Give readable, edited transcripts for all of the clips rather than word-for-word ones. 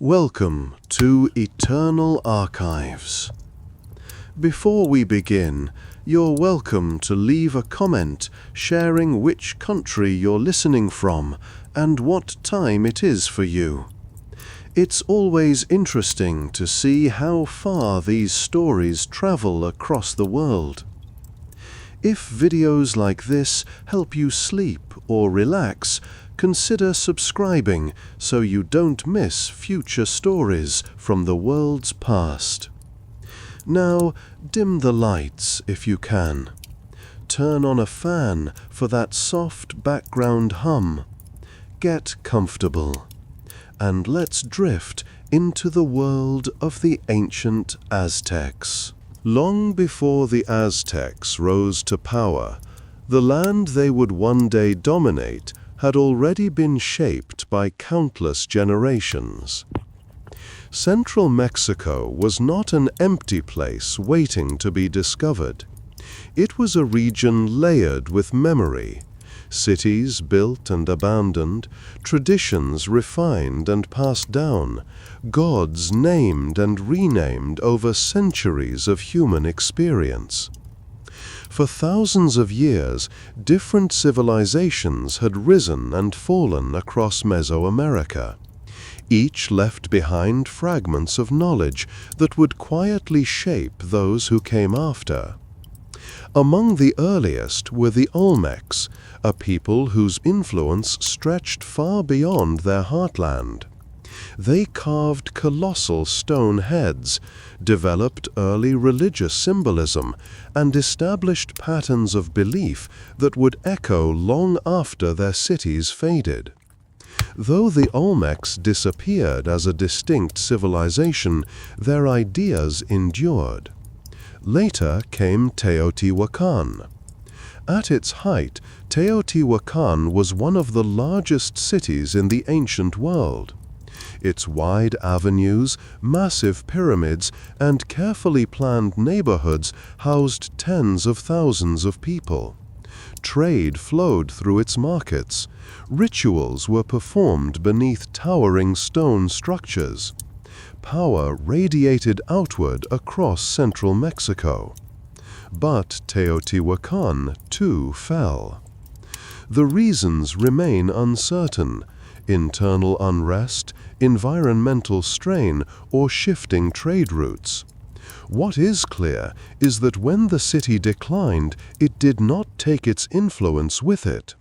Welcome to Eternal Archives. Before we begin, you're welcome to leave a comment sharing which country you're listening from and what time it is for you. It's always interesting to see how far these stories travel across the world. If videos like this help you sleep or relax, consider subscribing so you don't miss future stories from the world's past. Now, dim the lights if you can. Turn on a fan for that soft background hum. Get comfortable. And let's drift into the world of the ancient Aztecs. Long before the Aztecs rose to power, the land they would one day dominate had already been shaped by countless generations. Central Mexico was not an empty place waiting to be discovered. It was a region layered with memory, cities built and abandoned, traditions refined and passed down, gods named and renamed over centuries of human experience. For thousands of years, different civilizations had risen and fallen across Mesoamerica. Each left behind fragments of knowledge that would quietly shape those who came after. Among the earliest were the Olmecs, a people whose influence stretched far beyond their heartland. They carved colossal stone heads, developed early religious symbolism, and established patterns of belief that would echo long after their cities faded. Though the Olmecs disappeared as a distinct civilization, their ideas endured. Later came Teotihuacan. At its height, Teotihuacan was one of the largest cities in the ancient world. Its wide avenues, massive pyramids, and carefully planned neighborhoods housed tens of thousands of people. Trade flowed through its markets. Rituals were performed beneath towering stone structures. Power radiated outward across central Mexico. But Teotihuacan, too, fell. The reasons remain uncertain: internal unrest, environmental strain, or shifting trade routes. What is clear is that when the city declined, it did not take its influence with it.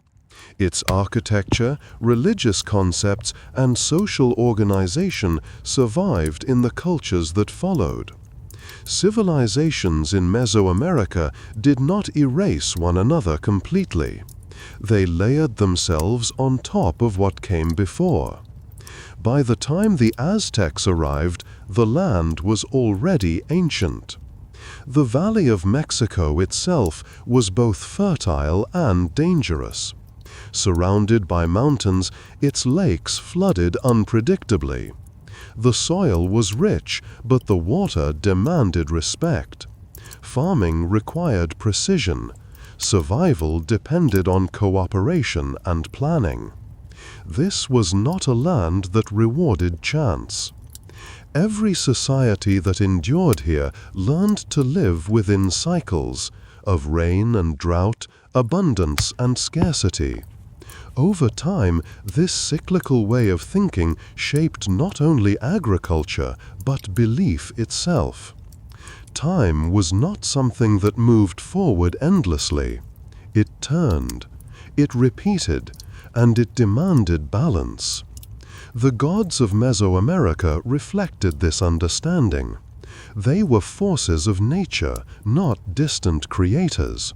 Its architecture, religious concepts, and social organization survived in the cultures that followed. Civilizations in Mesoamerica did not erase one another completely. They layered themselves on top of what came before. By the time the Aztecs arrived, the land was already ancient. The Valley of Mexico itself was both fertile and dangerous. Surrounded by mountains, its lakes flooded unpredictably. The soil was rich, but the water demanded respect. Farming required precision. Survival depended on cooperation and planning. This was not a land that rewarded chance. Every society that endured here learned to live within cycles of rain and drought, abundance and scarcity. Over time, this cyclical way of thinking shaped not only agriculture, but belief itself. Time was not something that moved forward endlessly. It turned, it repeated, and it demanded balance. The gods of Mesoamerica reflected this understanding. They were forces of nature, not distant creators.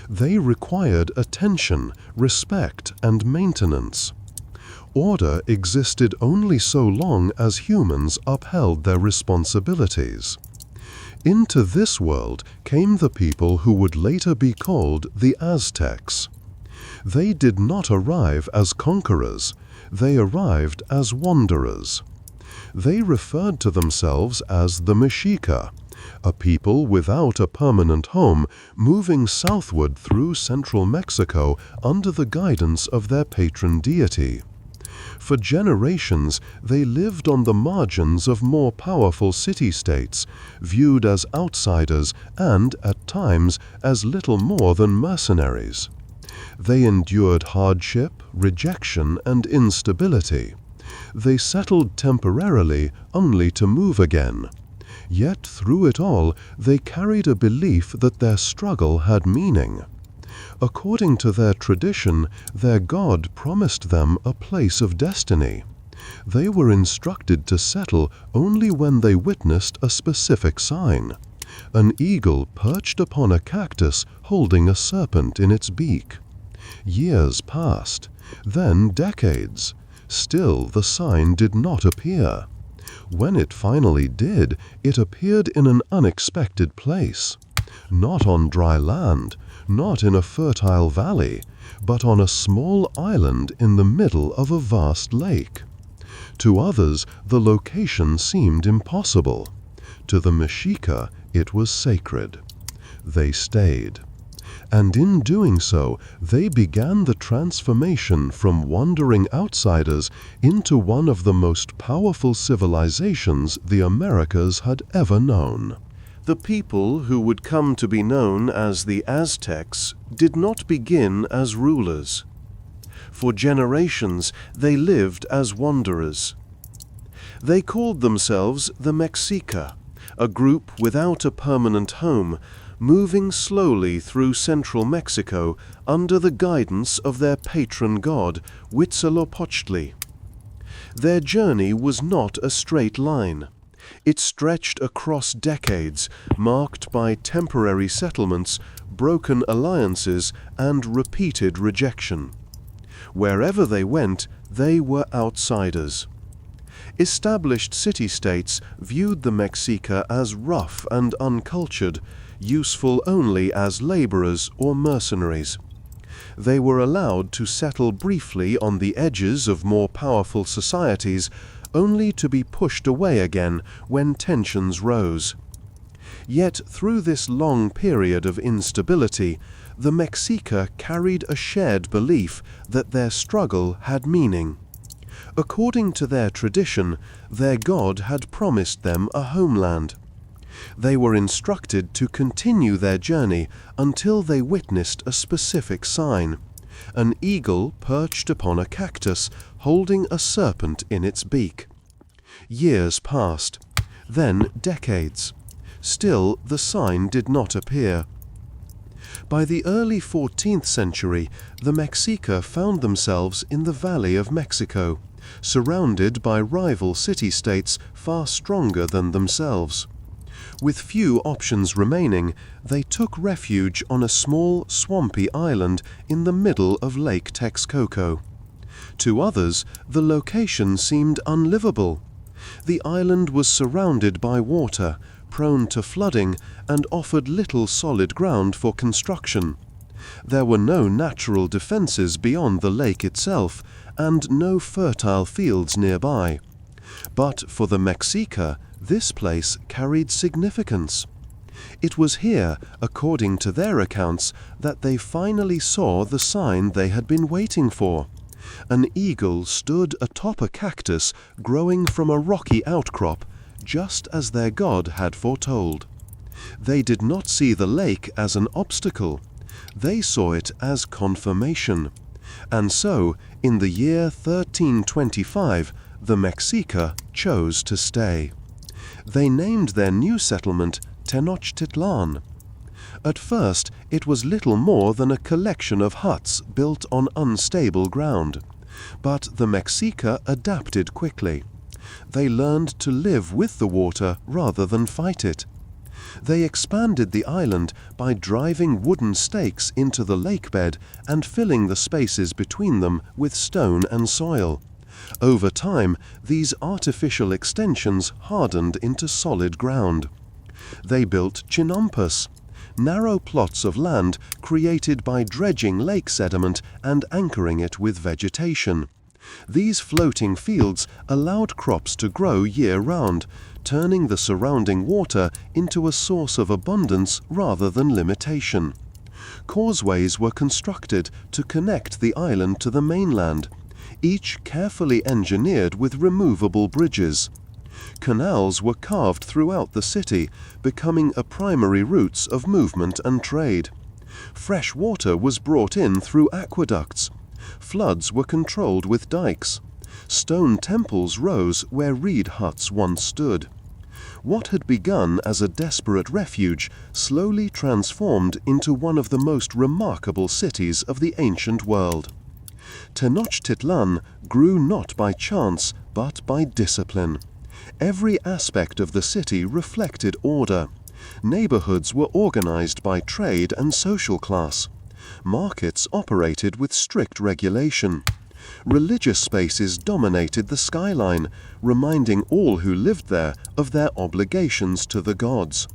They required attention, respect, and maintenance. Order existed only so long as humans upheld their responsibilities. Into this world came the people who would later be called the Aztecs. They did not arrive as conquerors, they arrived as wanderers. They referred to themselves as the Mexica, a people without a permanent home, moving southward through central Mexico under the guidance of their patron deity. For generations, they lived on the margins of more powerful city-states, viewed as outsiders and, at times, as little more than mercenaries. They endured hardship, rejection, and instability. They settled temporarily, only to move again. Yet through it all, they carried a belief that their struggle had meaning. According to their tradition, their God promised them a place of destiny. They were instructed to settle only when they witnessed a specific sign: an eagle perched upon a cactus holding a serpent in its beak. Years passed, then decades. Still the sign did not appear. When it finally did, it appeared in an unexpected place. Not on dry land, not in a fertile valley, but on a small island in the middle of a vast lake. To others, the location seemed impossible. To the Mexica, it was sacred. They stayed. And in doing so, they began the transformation from wandering outsiders into one of the most powerful civilizations the Americas had ever known. The people who would come to be known as the Aztecs did not begin as rulers. For generations, they lived as wanderers. They called themselves the Mexica, a group without a permanent home, moving slowly through central Mexico under the guidance of their patron god, Huitzilopochtli. Their journey was not a straight line. It stretched across decades, marked by temporary settlements, broken alliances, and repeated rejection. Wherever they went, they were outsiders. Established city-states viewed the Mexica as rough and uncultured, useful only as laborers or mercenaries. They were allowed to settle briefly on the edges of more powerful societies, only to be pushed away again when tensions rose. Yet through this long period of instability, the Mexica carried a shared belief that their struggle had meaning. According to their tradition, their god had promised them a homeland. They were instructed to continue their journey until they witnessed a specific sign: an eagle perched upon a cactus, holding a serpent in its beak. Years passed, then decades. Still, the sign did not appear. By the early 14th century, the Mexica found themselves in the Valley of Mexico, surrounded by rival city-states far stronger than themselves. With few options remaining, they took refuge on a small, swampy island in the middle of Lake Texcoco. To others, the location seemed unlivable. The island was surrounded by water, prone to flooding, and offered little solid ground for construction. There were no natural defenses beyond the lake itself, and no fertile fields nearby. But for the Mexica, this place carried significance. It was here, according to their accounts, that they finally saw the sign they had been waiting for. An eagle stood atop a cactus growing from a rocky outcrop, just as their god had foretold. They did not see the lake as an obstacle. They saw it as confirmation. And so, in the year 1325, the Mexica chose to stay. They named their new settlement Tenochtitlan. At first, it was little more than a collection of huts built on unstable ground. But the Mexica adapted quickly. They learned to live with the water rather than fight it. They expanded the island by driving wooden stakes into the lake bed and filling the spaces between them with stone and soil. Over time, these artificial extensions hardened into solid ground. They built chinampas, narrow plots of land created by dredging lake sediment and anchoring it with vegetation. These floating fields allowed crops to grow year-round, turning the surrounding water into a source of abundance rather than limitation. Causeways were constructed to connect the island to the mainland. each carefully engineered with removable bridges. Canals were carved throughout the city, becoming a primary routes of movement and trade. Fresh water was brought in through aqueducts. Floods were controlled with dikes. Stone temples rose where reed huts once stood. What had begun as a desperate refuge slowly transformed into one of the most remarkable cities of the ancient world. Tenochtitlan grew not by chance, but by discipline. Every aspect of the city reflected order. Neighborhoods were organized by trade and social class. Markets operated with strict regulation. Religious spaces dominated the skyline, reminding all who lived there of their obligations to the gods.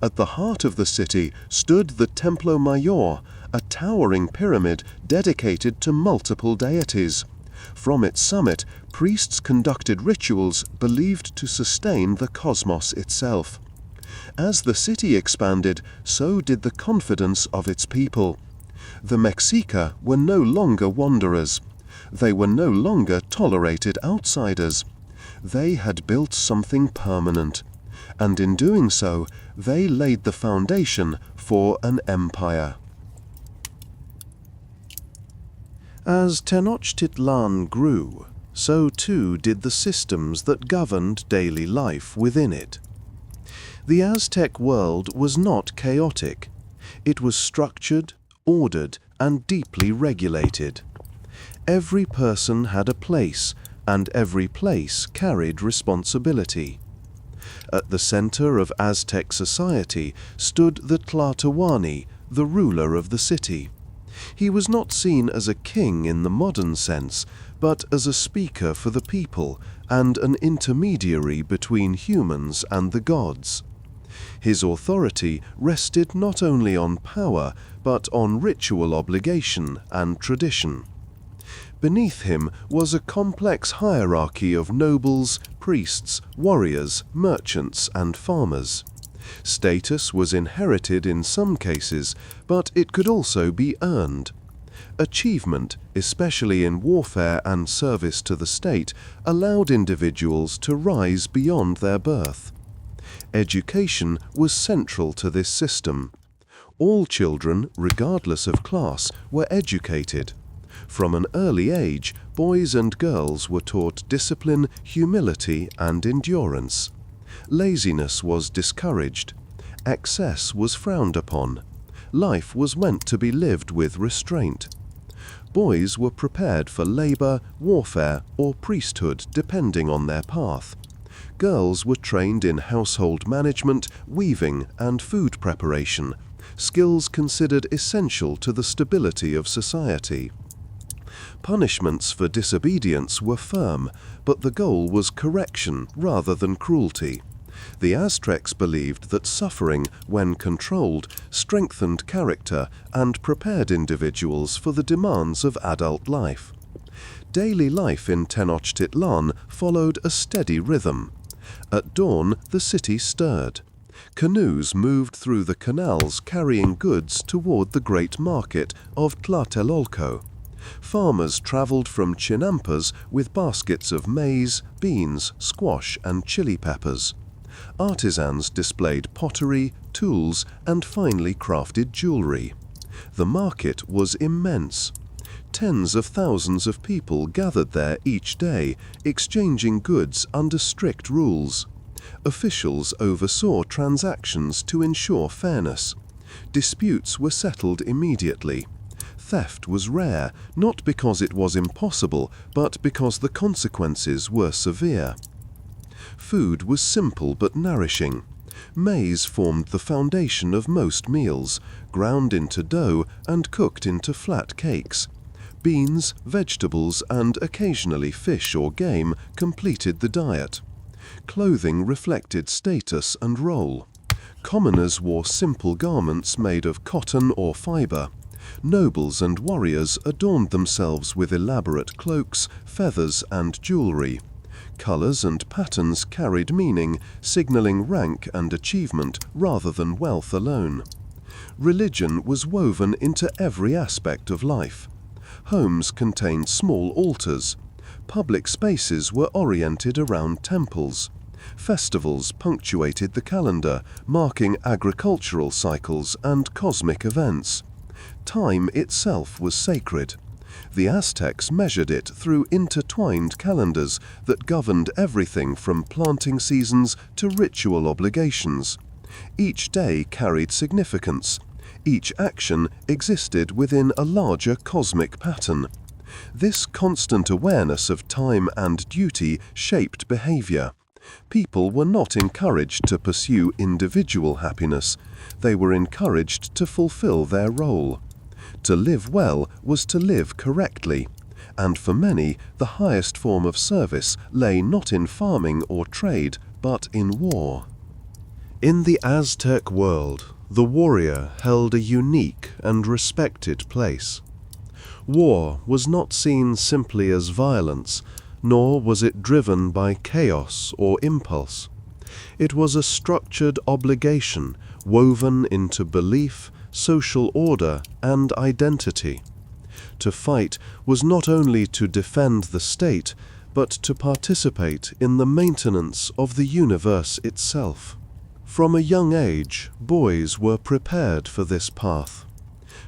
At the heart of the city stood the Templo Mayor, a towering pyramid dedicated to multiple deities. From its summit, priests conducted rituals believed to sustain the cosmos itself. As the city expanded, so did the confidence of its people. The Mexica were no longer wanderers. They were no longer tolerated outsiders. They had built something permanent, and in doing so, they laid the foundation for an empire. As Tenochtitlan grew, so too did the systems that governed daily life within it. The Aztec world was not chaotic. It was structured, ordered, and deeply regulated. Every person had a place, and every place carried responsibility. At the center of Aztec society stood the Tlatoani, the ruler of the city. He was not seen as a king in the modern sense, but as a speaker for the people and an intermediary between humans and the gods. His authority rested not only on power, but on ritual obligation and tradition. Beneath him was a complex hierarchy of nobles, priests, warriors, merchants, and farmers. Status was inherited in some cases, but it could also be earned. Achievement, especially in warfare and service to the state, allowed individuals to rise beyond their birth. Education was central to this system. All children, regardless of class, were educated. From an early age, boys and girls were taught discipline, humility, and endurance. Laziness was discouraged. Excess was frowned upon. Life was meant to be lived with restraint. Boys were prepared for labor, warfare, or priesthood depending on their path. Girls were trained in household management, weaving, and food preparation, skills considered essential to the stability of society. Punishments for disobedience were firm, but the goal was correction rather than cruelty. The Aztecs believed that suffering, when controlled, strengthened character and prepared individuals for the demands of adult life. Daily life in Tenochtitlan followed a steady rhythm. At dawn, the city stirred. Canoes moved through the canals carrying goods toward the great market of Tlatelolco. Farmers traveled from Chinampas with baskets of maize, beans, squash, and chili peppers. Artisans displayed pottery, tools, and finely crafted jewelry. The market was immense. Tens of thousands of people gathered there each day, exchanging goods under strict rules. Officials oversaw transactions to ensure fairness. Disputes were settled immediately. Theft was rare, not because it was impossible, but because the consequences were severe. Food was simple but nourishing. Maize formed the foundation of most meals, ground into dough and cooked into flat cakes. Beans, vegetables, and occasionally fish or game completed the diet. Clothing reflected status and role. Commoners wore simple garments made of cotton or fiber. Nobles and warriors adorned themselves with elaborate cloaks, feathers, and jewelry. Colors and patterns carried meaning, signaling rank and achievement rather than wealth alone. Religion was woven into every aspect of life. Homes contained small altars. Public spaces were oriented around temples. Festivals punctuated the calendar, marking agricultural cycles and cosmic events. Time itself was sacred. The Aztecs measured it through intertwined calendars that governed everything from planting seasons to ritual obligations. Each day carried significance. Each action existed within a larger cosmic pattern. This constant awareness of time and duty shaped behavior. People were not encouraged to pursue individual happiness. They were encouraged to fulfill their role. To live well was to live correctly, and for many, the highest form of service lay not in farming or trade, but in war. In the Aztec world, the warrior held a unique and respected place. War was not seen simply as violence, nor was it driven by chaos or impulse. It was a structured obligation woven into belief, social order, and identity. To fight was not only to defend the state, but to participate in the maintenance of the universe itself. From a young age, boys were prepared for this path.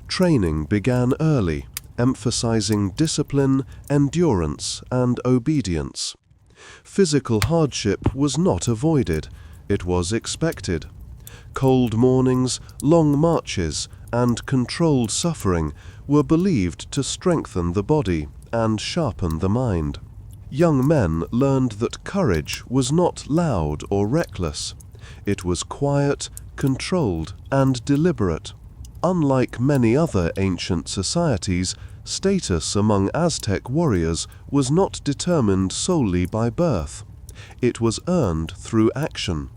Training began early, emphasizing discipline, endurance, and obedience. Physical hardship was not avoided, it was expected. Cold mornings, long marches, and controlled suffering were believed to strengthen the body and sharpen the mind. Young men learned that courage was not loud or reckless. It was quiet, controlled, and deliberate. Unlike many other ancient societies, status among Aztec warriors was not determined solely by birth. It was earned through action.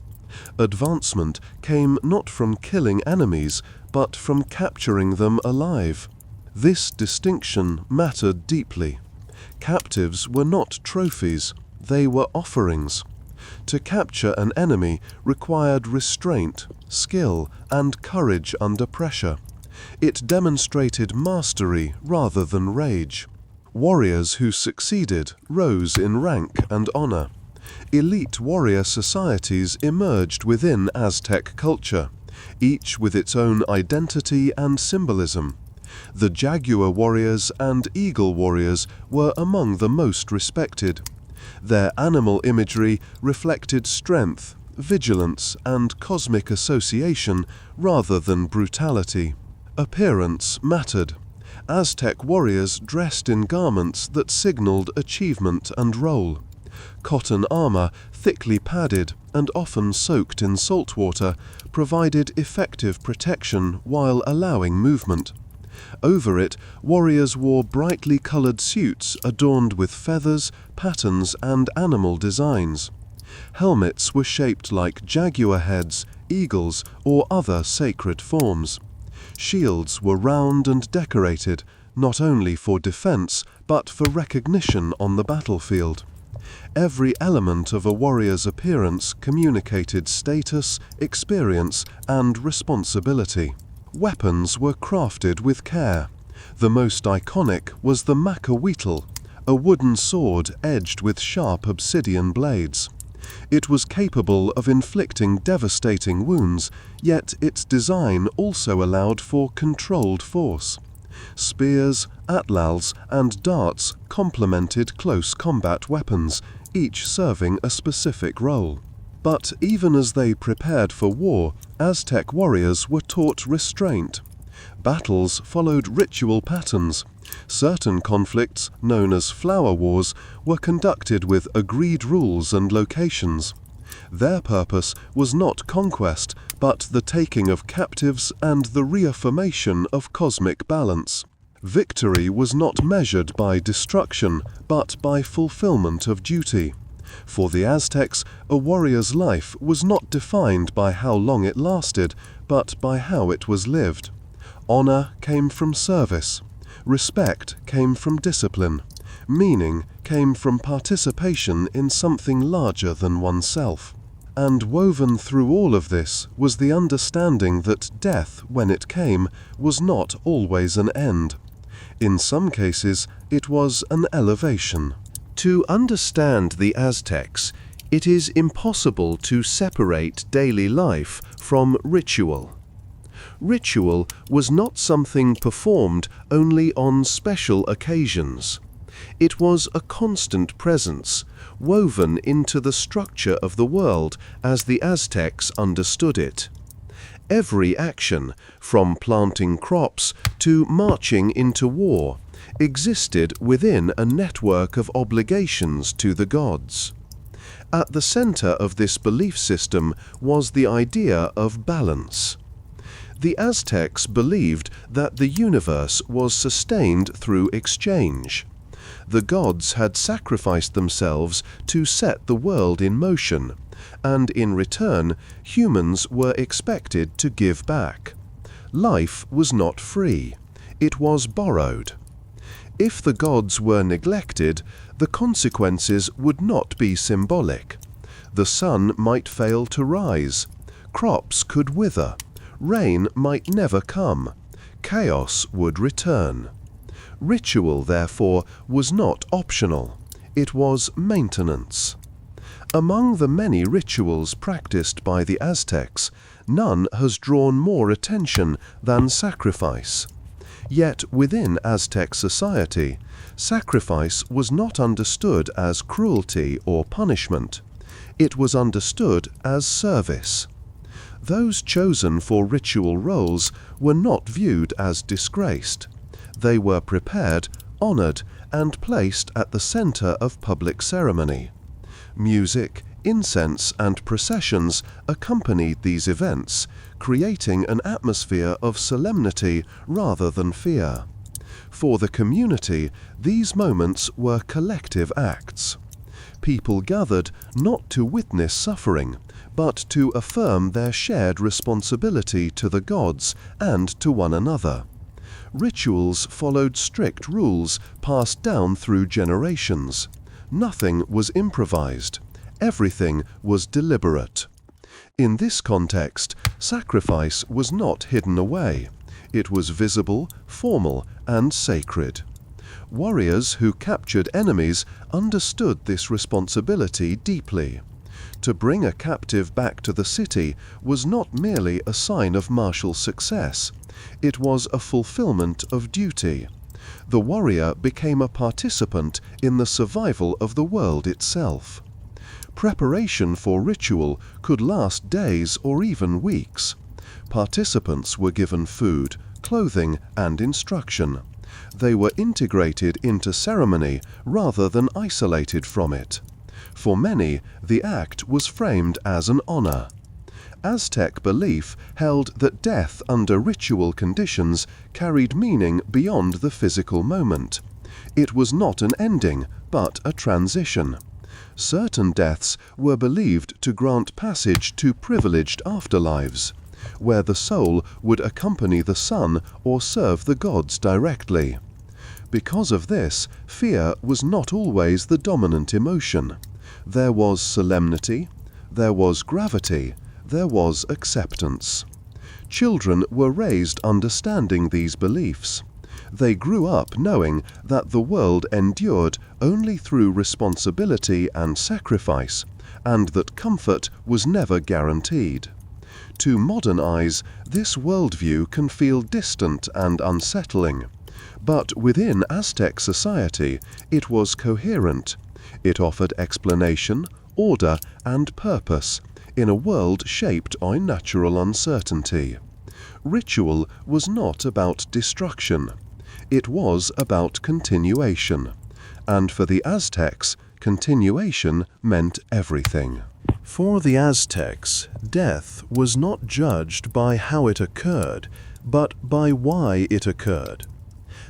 Advancement came not from killing enemies, but from capturing them alive. This distinction mattered deeply. Captives were not trophies, they were offerings. To capture an enemy required restraint, skill, and courage under pressure. It demonstrated mastery rather than rage. Warriors who succeeded rose in rank and honor. Elite warrior societies emerged within Aztec culture, each with its own identity and symbolism. The jaguar warriors and eagle warriors were among the most respected. Their animal imagery reflected strength, vigilance, and cosmic association rather than brutality. Appearance mattered. Aztec warriors dressed in garments that signaled achievement and role. Cotton armor, thickly padded and often soaked in salt water, provided effective protection while allowing movement. Over it, warriors wore brightly colored suits adorned with feathers, patterns, and animal designs. Helmets were shaped like jaguar heads, eagles, or other sacred forms. Shields were round and decorated, not only for defense, but for recognition on the battlefield. Every element of a warrior's appearance communicated status, experience, and responsibility. Weapons were crafted with care. The most iconic was the macahuitl, a wooden sword edged with sharp obsidian blades. It was capable of inflicting devastating wounds, yet its design also allowed for controlled force. Spears, atlals, and darts complemented close combat weapons, each serving a specific role. But even as they prepared for war, Aztec warriors were taught restraint. Battles followed ritual patterns. Certain conflicts, known as flower wars, were conducted with agreed rules and locations. Their purpose was not conquest, but the taking of captives and the reaffirmation of cosmic balance. Victory was not measured by destruction, but by fulfillment of duty. For the Aztecs, a warrior's life was not defined by how long it lasted, but by how it was lived. Honor came from service. Respect came from discipline. Meaning came from participation in something larger than oneself. And woven through all of this was the understanding that death, when it came, was not always an end. In some cases, it was an elevation. To understand the Aztecs, it is impossible to separate daily life from ritual. Ritual was not something performed only on special occasions. It was a constant presence, woven into the structure of the world as the Aztecs understood it. Every action, from planting crops to marching into war, existed within a network of obligations to the gods. At the center of this belief system was the idea of balance. The Aztecs believed that the universe was sustained through exchange. The gods had sacrificed themselves to set the world in motion, and in return, humans were expected to give back. Life was not free. It was borrowed. If the gods were neglected, the consequences would not be symbolic. The sun might fail to rise. Crops could wither. Rain might never come. Chaos would return. Ritual, therefore, was not optional. It was maintenance. Among the many rituals practiced by the Aztecs, none has drawn more attention than sacrifice. Yet within Aztec society, sacrifice was not understood as cruelty or punishment. It was understood as service. Those chosen for ritual roles were not viewed as disgraced. They were prepared, honored, and placed at the center of public ceremony. Music, incense, and processions accompanied these events, creating an atmosphere of solemnity rather than fear. For the community, these moments were collective acts. People gathered not to witness suffering, but to affirm their shared responsibility to the gods and to one another. Rituals followed strict rules passed down through generations. Nothing was improvised. Everything was deliberate. In this context, sacrifice was not hidden away. It was visible, formal, and sacred. Warriors who captured enemies understood this responsibility deeply. To bring a captive back to the city was not merely a sign of martial success. It was a fulfillment of duty. The warrior became a participant in the survival of the world itself. Preparation for ritual could last days or even weeks. Participants were given food, clothing, and instruction. They were integrated into ceremony rather than isolated from it. For many, the act was framed as an honor. Aztec belief held that death under ritual conditions carried meaning beyond the physical moment. It was not an ending, but a transition. Certain deaths were believed to grant passage to privileged afterlives, where the soul would accompany the sun or serve the gods directly. Because of this, fear was not always the dominant emotion. There was solemnity, there was gravity, there was acceptance. Children were raised understanding these beliefs. They grew up knowing that the world endured only through responsibility and sacrifice, and that comfort was never guaranteed. To modern eyes, this worldview can feel distant and unsettling. But within Aztec society, it was coherent. It offered explanation, order, and purpose in a world shaped by natural uncertainty. Ritual was not about destruction. It was about continuation. And for the Aztecs, continuation meant everything. For the Aztecs, death was not judged by how it occurred, but by why it occurred.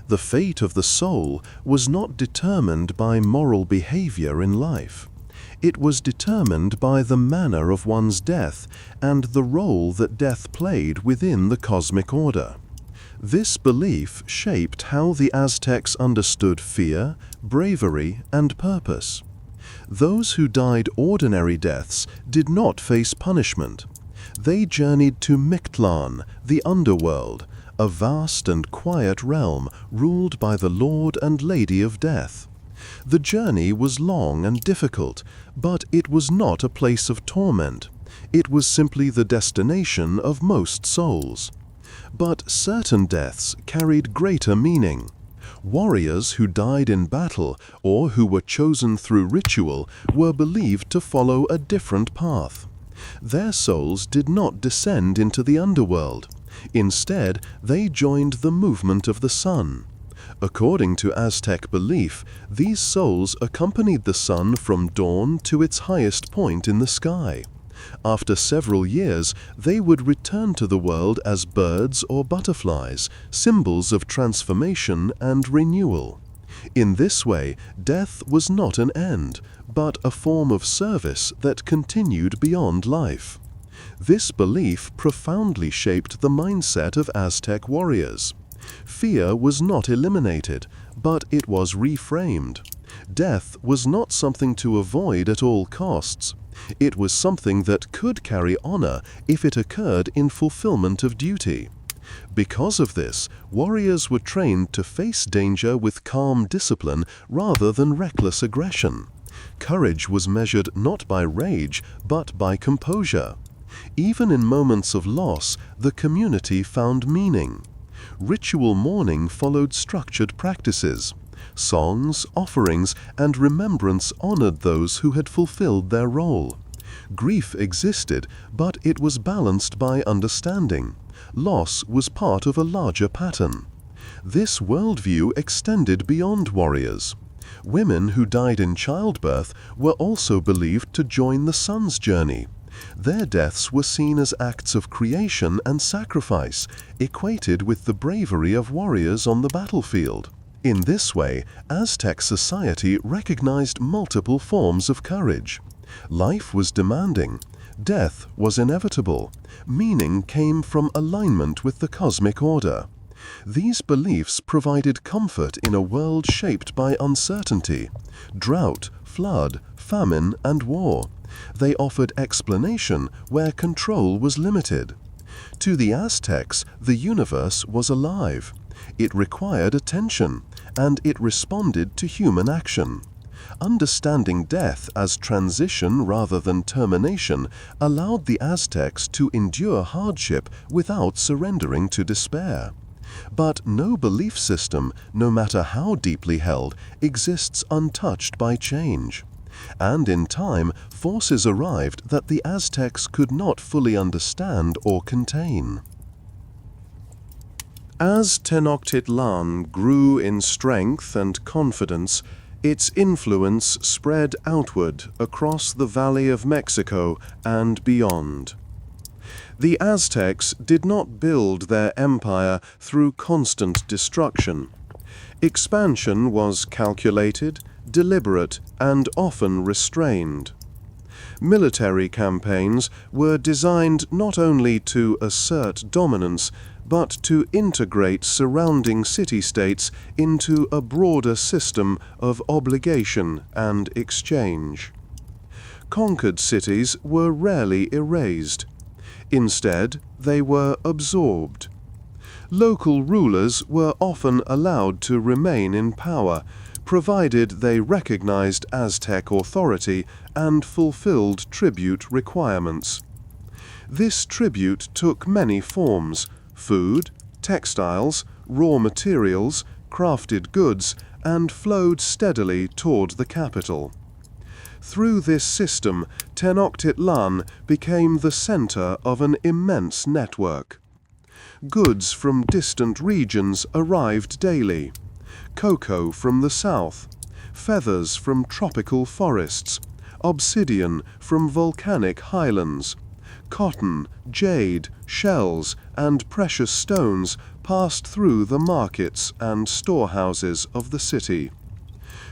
The fate of the soul was not determined by moral behavior in life. It was determined by the manner of one's death and the role that death played within the cosmic order. This belief shaped how the Aztecs understood fear, bravery, and purpose. Those who died ordinary deaths did not face punishment. They journeyed to Mictlan, the underworld, a vast and quiet realm ruled by the Lord and Lady of Death. The journey was long and difficult, but it was not a place of torment. It was simply the destination of most souls. But certain deaths carried greater meaning. Warriors who died in battle or who were chosen through ritual were believed to follow a different path. Their souls did not descend into the underworld. Instead, they joined the movement of the sun. According to Aztec belief, these souls accompanied the sun from dawn to its highest point in the sky. After several years, they would return to the world as birds or butterflies, symbols of transformation and renewal. In this way, death was not an end, but a form of service that continued beyond life. This belief profoundly shaped the mindset of Aztec warriors. Fear was not eliminated, but it was reframed. Death was not something to avoid at all costs. It was something that could carry honor if it occurred in fulfillment of duty. Because of this, warriors were trained to face danger with calm discipline rather than reckless aggression. Courage was measured not by rage, but by composure. Even in moments of loss, the community found meaning. Ritual mourning followed structured practices. Songs, offerings, and remembrance honored those who had fulfilled their role. Grief existed, but it was balanced by understanding. Loss was part of a larger pattern. This worldview extended beyond warriors. Women who died in childbirth were also believed to join the sun's journey. Their deaths were seen as acts of creation and sacrifice, equated with the bravery of warriors on the battlefield. In this way, Aztec society recognized multiple forms of courage. Life was demanding. Death was inevitable. Meaning came from alignment with the cosmic order. These beliefs provided comfort in a world shaped by uncertainty, drought, flood, famine, and war. They offered explanation where control was limited. To the Aztecs, the universe was alive. It required attention, and it responded to human action. Understanding death as transition rather than termination allowed the Aztecs to endure hardship without surrendering to despair. But no belief system, no matter how deeply held, exists untouched by change. And in time, forces arrived that the Aztecs could not fully understand or contain. As Tenochtitlan grew in strength and confidence, its influence spread outward across the Valley of Mexico and beyond. The Aztecs did not build their empire through constant destruction. Expansion was calculated, deliberate, and often restrained. Military campaigns were designed not only to assert dominance, but to integrate surrounding city-states into a broader system of obligation and exchange. Conquered cities were rarely erased. Instead, they were absorbed. Local rulers were often allowed to remain in power, provided they recognized Aztec authority and fulfilled tribute requirements. This tribute took many forms: food, textiles, raw materials, crafted goods, and flowed steadily toward the capital. Through this system, Tenochtitlan became the center of an immense network. Goods from distant regions arrived daily: cocoa from the south, feathers from tropical forests, obsidian from volcanic highlands, cotton, jade, shells, and precious stones passed through the markets and storehouses of the city.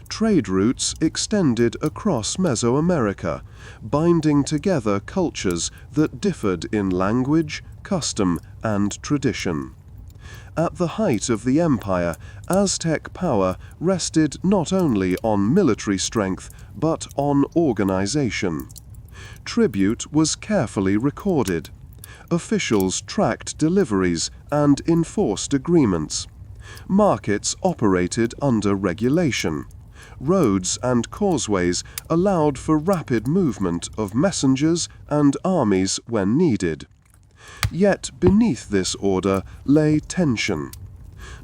Trade routes extended across Mesoamerica, binding together cultures that differed in language, custom, and tradition. At the height of the empire, Aztec power rested not only on military strength, but on organization. Tribute was carefully recorded. Officials tracked deliveries and enforced agreements. Markets operated under regulation. Roads and causeways allowed for rapid movement of messengers and armies when needed. Yet beneath this order lay tension.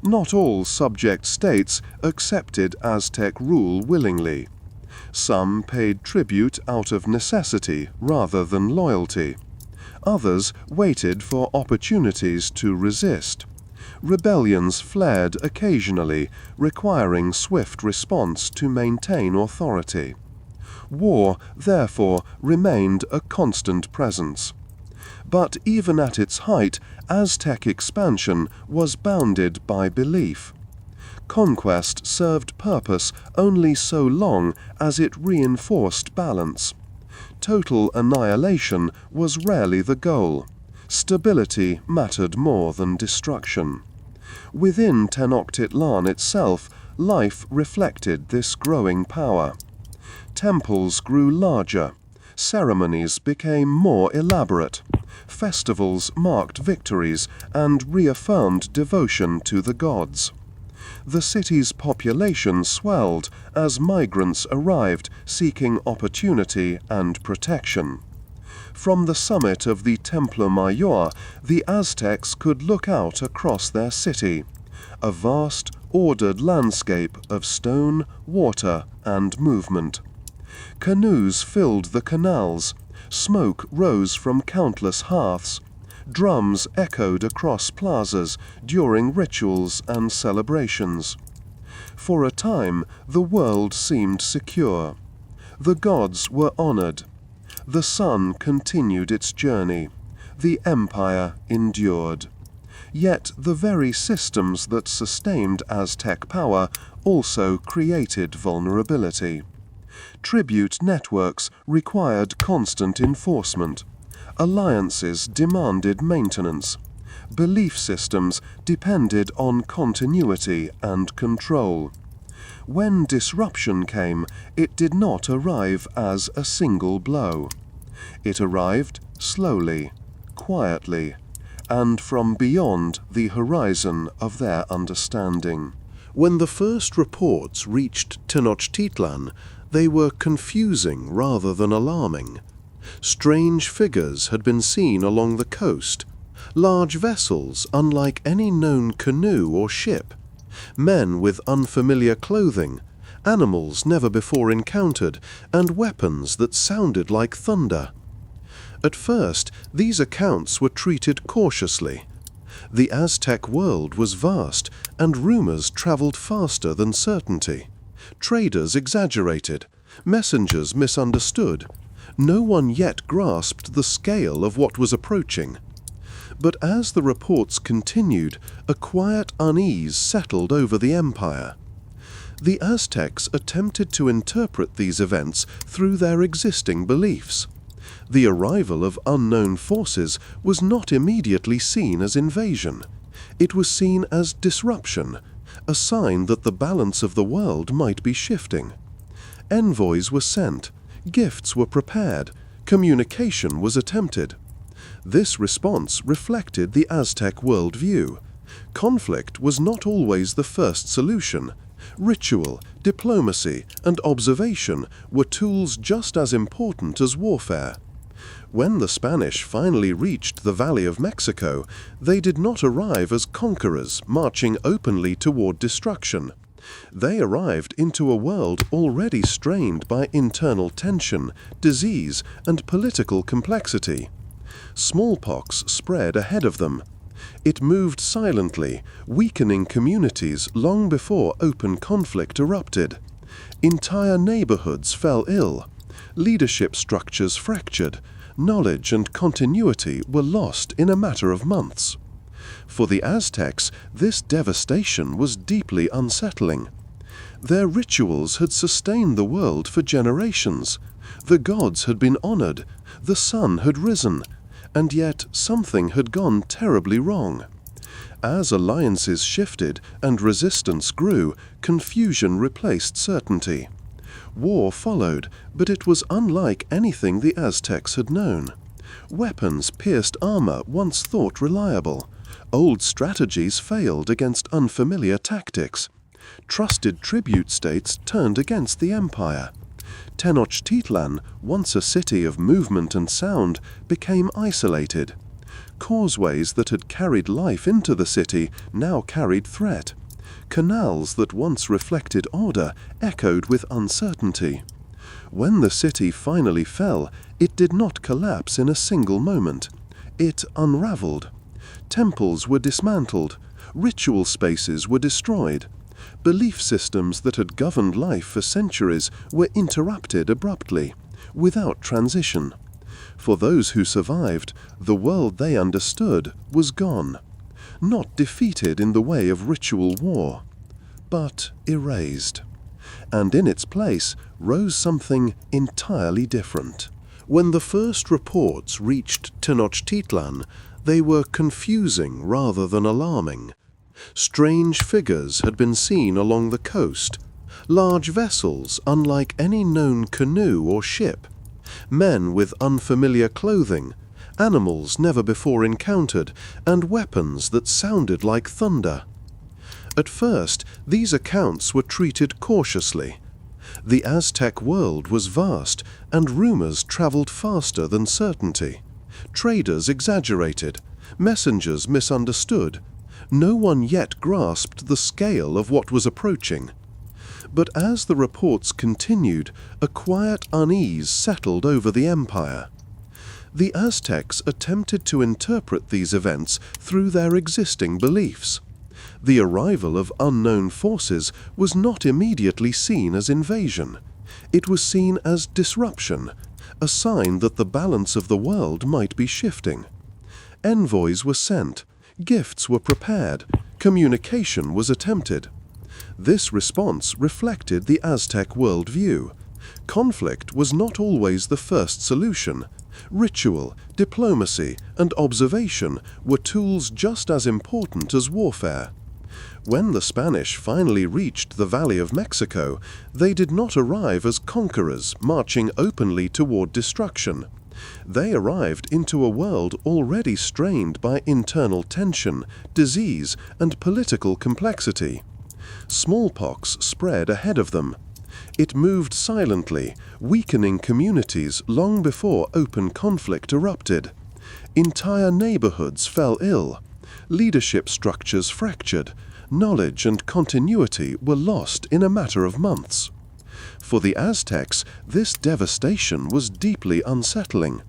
Not all subject states accepted Aztec rule willingly. Some paid tribute out of necessity rather than loyalty. Others waited for opportunities to resist. Rebellions flared occasionally, requiring swift response to maintain authority. War, therefore, remained a constant presence. But even at its height, Aztec expansion was bounded by belief. Conquest served purpose only so long as it reinforced balance. Total annihilation was rarely the goal. Stability mattered more than destruction. Within Tenochtitlan itself, life reflected this growing power. Temples grew larger. Ceremonies became more elaborate. Festivals marked victories and reaffirmed devotion to the gods. The city's population swelled as migrants arrived seeking opportunity and protection. From the summit of the Templo Mayor, the Aztecs could look out across their city, a vast, ordered landscape of stone, water, and movement. Canoes filled the canals, smoke rose from countless hearths, drums echoed across plazas during rituals and celebrations. For a time, the world seemed secure. The gods were honored. The sun continued its journey. The empire endured. Yet the very systems that sustained Aztec power also created vulnerability. Tribute networks required constant enforcement. Alliances demanded maintenance. Belief systems depended on continuity and control. When disruption came, it did not arrive as a single blow. It arrived slowly, quietly, and from beyond the horizon of their understanding. When the first reports reached Tenochtitlan, they were confusing rather than alarming. Strange figures had been seen along the coast, large vessels unlike any known canoe or ship, men with unfamiliar clothing, animals never before encountered, and weapons that sounded like thunder. At first, these accounts were treated cautiously. The Aztec world was vast, and rumors traveled faster than certainty. Traders exaggerated, messengers misunderstood. No one yet grasped the scale of what was approaching. But as the reports continued, a quiet unease settled over the empire. The Aztecs attempted to interpret these events through their existing beliefs. The arrival of unknown forces was not immediately seen as invasion. It was seen as disruption, a sign that the balance of the world might be shifting. Envoys were sent, gifts were prepared, communication was attempted. This response reflected the Aztec worldview. Conflict was not always the first solution. Ritual, diplomacy, and observation were tools just as important as warfare. When the Spanish finally reached the Valley of Mexico, they did not arrive as conquerors marching openly toward destruction. They arrived into a world already strained by internal tension, disease, and political complexity. Smallpox spread ahead of them. It moved silently, weakening communities long before open conflict erupted. Entire neighborhoods fell ill. Leadership structures fractured. Knowledge and continuity were lost in a matter of months. For the Aztecs, this devastation was deeply unsettling. Their rituals had sustained the world for generations. The gods had been honored. The sun had risen. And yet something had gone terribly wrong. As alliances shifted and resistance grew, confusion replaced certainty. War followed, but it was unlike anything the Aztecs had known. Weapons pierced armor once thought reliable. Old strategies failed against unfamiliar tactics. Trusted tribute states turned against the empire. Tenochtitlan, once a city of movement and sound, became isolated. Causeways that had carried life into the city now carried threat. Canals that once reflected order echoed with uncertainty. When the city finally fell, it did not collapse in a single moment. It unraveled. Temples were dismantled. Ritual spaces were destroyed. Belief systems that had governed life for centuries were interrupted abruptly, without transition. For those who survived, the world they understood was gone. Not defeated in the way of ritual war, but erased. And in its place rose something entirely different. When the first reports reached Tenochtitlan, they were confusing rather than alarming. Strange figures had been seen along the coast, large vessels unlike any known canoe or ship, men with unfamiliar clothing, animals never before encountered, and weapons that sounded like thunder. At first, these accounts were treated cautiously. The Aztec world was vast, and rumors traveled faster than certainty. Traders exaggerated, messengers misunderstood. No one yet grasped the scale of what was approaching. But as the reports continued, a quiet unease settled over the empire. The Aztecs attempted to interpret these events through their existing beliefs. The arrival of unknown forces was not immediately seen as invasion. It was seen as disruption, a sign that the balance of the world might be shifting. Envoys were sent, gifts were prepared, communication was attempted. This response reflected the Aztec worldview. Conflict was not always the first solution. Ritual, diplomacy, and observation were tools just as important as warfare. When the Spanish finally reached the Valley of Mexico, they did not arrive as conquerors marching openly toward destruction. They arrived into a world already strained by internal tension, disease, and political complexity. Smallpox spread ahead of them. It moved silently, weakening communities long before open conflict erupted. Entire neighborhoods fell ill. Leadership structures fractured. Knowledge and continuity were lost in a matter of months. For the Aztecs, this devastation was deeply unsettling.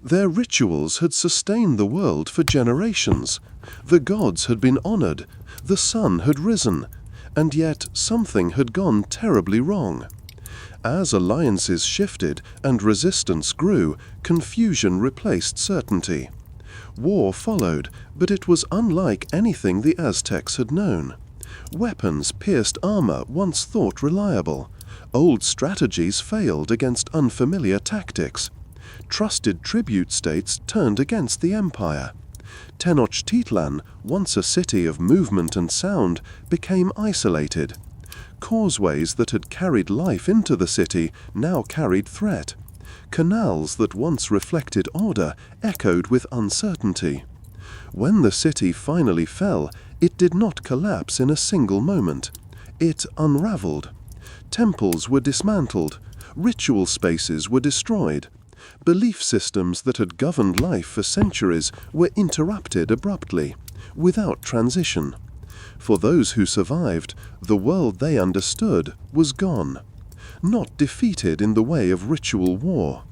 Their rituals had sustained the world for generations. The gods had been honored. The sun had risen. And yet something had gone terribly wrong. As alliances shifted and resistance grew, confusion replaced certainty. War followed, but it was unlike anything the Aztecs had known. Weapons pierced armor once thought reliable. Old strategies failed against unfamiliar tactics. Trusted tribute states turned against the empire. Tenochtitlan, once a city of movement and sound, became isolated. Causeways that had carried life into the city now carried threat. Canals that once reflected order echoed with uncertainty. When the city finally fell, it did not collapse in a single moment. It unraveled. Temples were dismantled. Ritual spaces were destroyed. Belief systems that had governed life for centuries were interrupted abruptly, without transition. For those who survived, the world they understood was gone. Not defeated in the way of ritual war,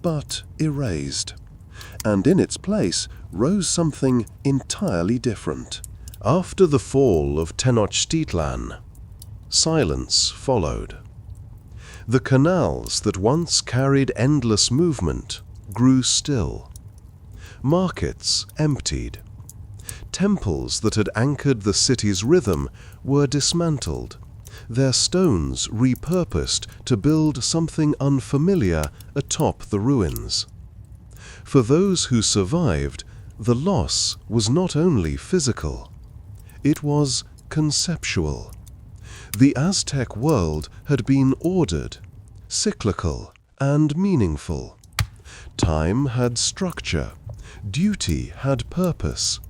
but erased. And in its place rose something entirely different. After the fall of Tenochtitlan, silence followed. The canals that once carried endless movement grew still. Markets emptied. Temples that had anchored the city's rhythm were dismantled, their stones repurposed to build something unfamiliar atop the ruins. For those who survived, the loss was not only physical, it was conceptual. The Aztec world had been ordered, cyclical, and meaningful. Time had structure, duty had purpose,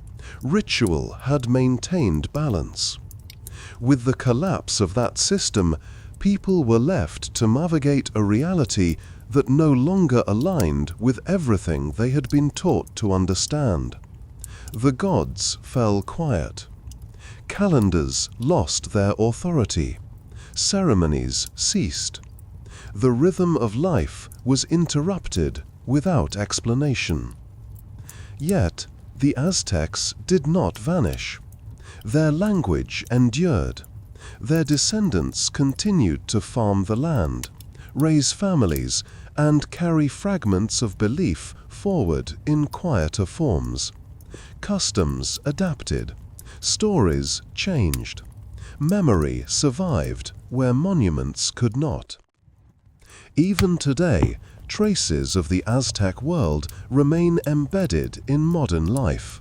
ritual had maintained balance. With the collapse of that system, people were left to navigate a reality that no longer aligned with everything they had been taught to understand. The gods fell quiet. Calendars lost their authority. Ceremonies ceased. The rhythm of life was interrupted without explanation. Yet, the Aztecs did not vanish. Their language endured. Their descendants continued to farm the land, raise families, and carry fragments of belief forward in quieter forms. Customs adapted. Stories changed. Memory survived where monuments could not. Even today, traces of the Aztec world remain embedded in modern life.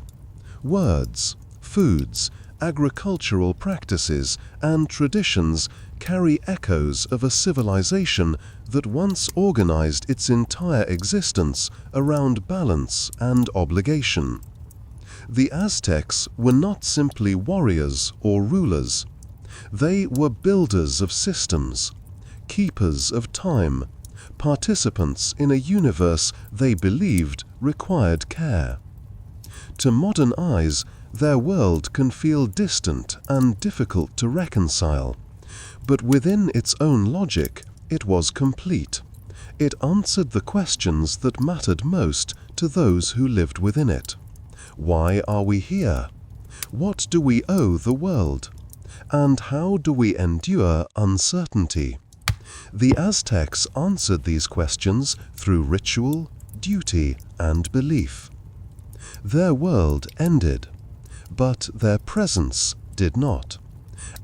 Words, foods, agricultural practices, and traditions carry echoes of a civilization that once organized its entire existence around balance and obligation. The Aztecs were not simply warriors or rulers. They were builders of systems, keepers of time, participants in a universe they believed required care. To modern eyes, their world can feel distant and difficult to reconcile, but within its own logic, it was complete. It answered the questions that mattered most to those who lived within it. Why are we here? What do we owe the world? And how do we endure uncertainty? The Aztecs answered these questions through ritual, duty, and belief. Their world ended, but their presence did not.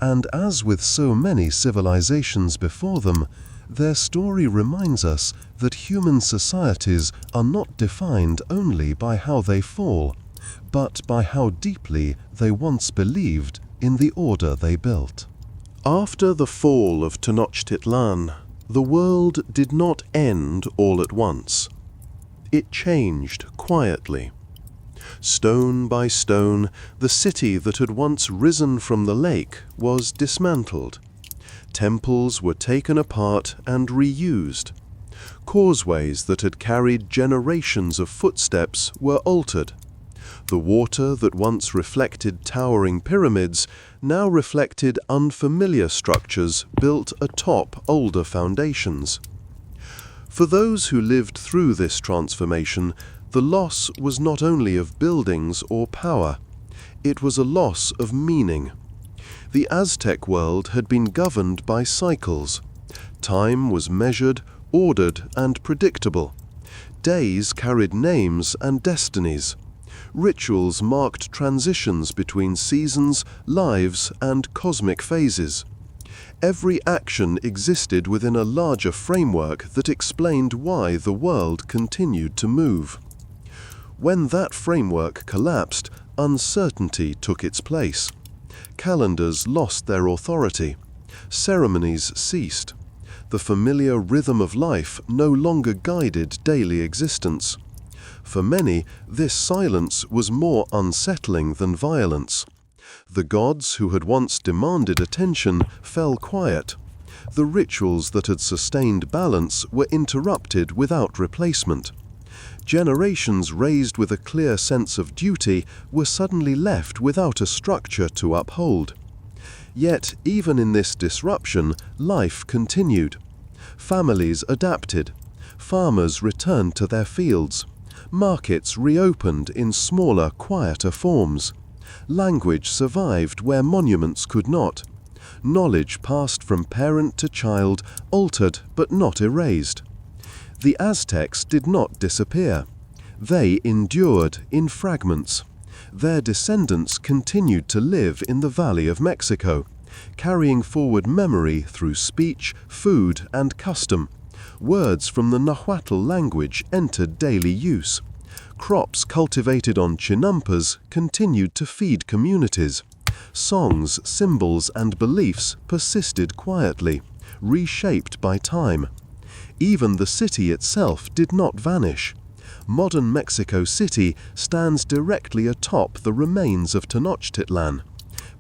And as with so many civilizations before them, their story reminds us that human societies are not defined only by how they fall, but by how deeply they once believed in the order they built. After the fall of Tenochtitlan, the world did not end all at once. It changed quietly. Stone by stone, the city that had once risen from the lake was dismantled. Temples were taken apart and reused. Causeways that had carried generations of footsteps were altered. The water that once reflected towering pyramids now reflected unfamiliar structures built atop older foundations. For those who lived through this transformation, the loss was not only of buildings or power, it was a loss of meaning. The Aztec world had been governed by cycles. Time was measured, ordered, and predictable. Days carried names and destinies. Rituals marked transitions between seasons, lives, and cosmic phases. Every action existed within a larger framework that explained why the world continued to move. When that framework collapsed, uncertainty took its place. Calendars lost their authority. Ceremonies ceased. The familiar rhythm of life no longer guided daily existence. For many, this silence was more unsettling than violence. The gods who had once demanded attention fell quiet. The rituals that had sustained balance were interrupted without replacement. Generations raised with a clear sense of duty were suddenly left without a structure to uphold. Yet, even in this disruption, life continued. Families adapted. Farmers returned to their fields. Markets reopened in smaller, quieter forms. Language survived where monuments could not. Knowledge passed from parent to child, altered but not erased. The Aztecs did not disappear. They endured in fragments. Their descendants continued to live in the Valley of Mexico, carrying forward memory through speech, food, and custom. Words from the Nahuatl language entered daily use. Crops cultivated on chinampas continued to feed communities. Songs, symbols, and beliefs persisted quietly, reshaped by time. Even the city itself did not vanish. modern Mexico City stands directly atop the remains of Tenochtitlan.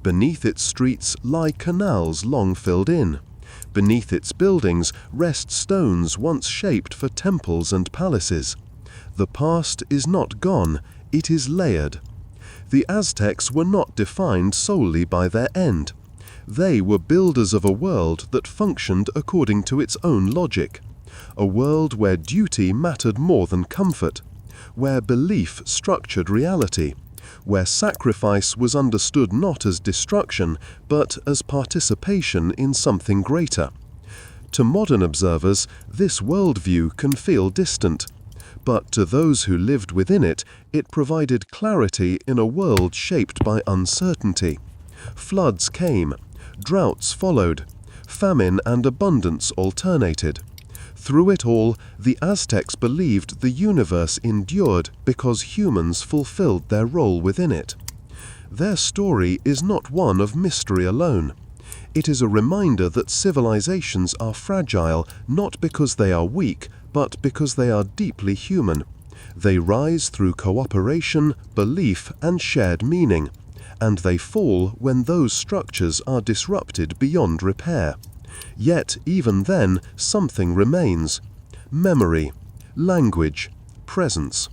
Beneath its streets lie canals long filled in. Beneath its buildings rest stones once shaped for temples and palaces. The past is not gone, it is layered. The Aztecs were not defined solely by their end. They were builders of a world that functioned according to its own logic, a world where duty mattered more than comfort, where belief structured reality, where sacrifice was understood not as destruction, but as participation in something greater. To modern observers, this worldview can feel distant, but to those who lived within it, it provided clarity in a world shaped by uncertainty. Floods came, droughts followed, famine and abundance alternated. Through it all, the Aztecs believed the universe endured because humans fulfilled their role within it. Their story is not one of mystery alone. It is a reminder that civilizations are fragile not because they are weak, but because they are deeply human. They rise through cooperation, belief, and shared meaning, and they fall when those structures are disrupted beyond repair. Yet, even then, something remains: memory, language, presence.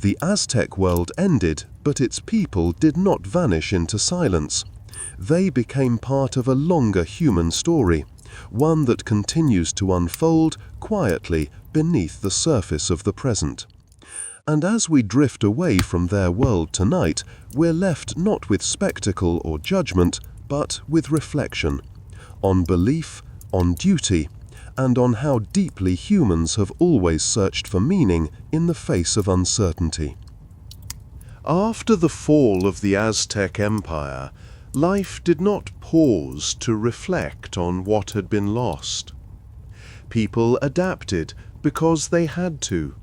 The Aztec world ended, but its people did not vanish into silence. They became part of a longer human story, one that continues to unfold quietly beneath the surface of the present. And as we drift away from their world tonight, we're left not with spectacle or judgment, but with reflection on belief, on duty, and on how deeply humans have always searched for meaning in the face of uncertainty. After the fall of the Aztec Empire, life did not pause to reflect on what had been lost. People adapted because they had to.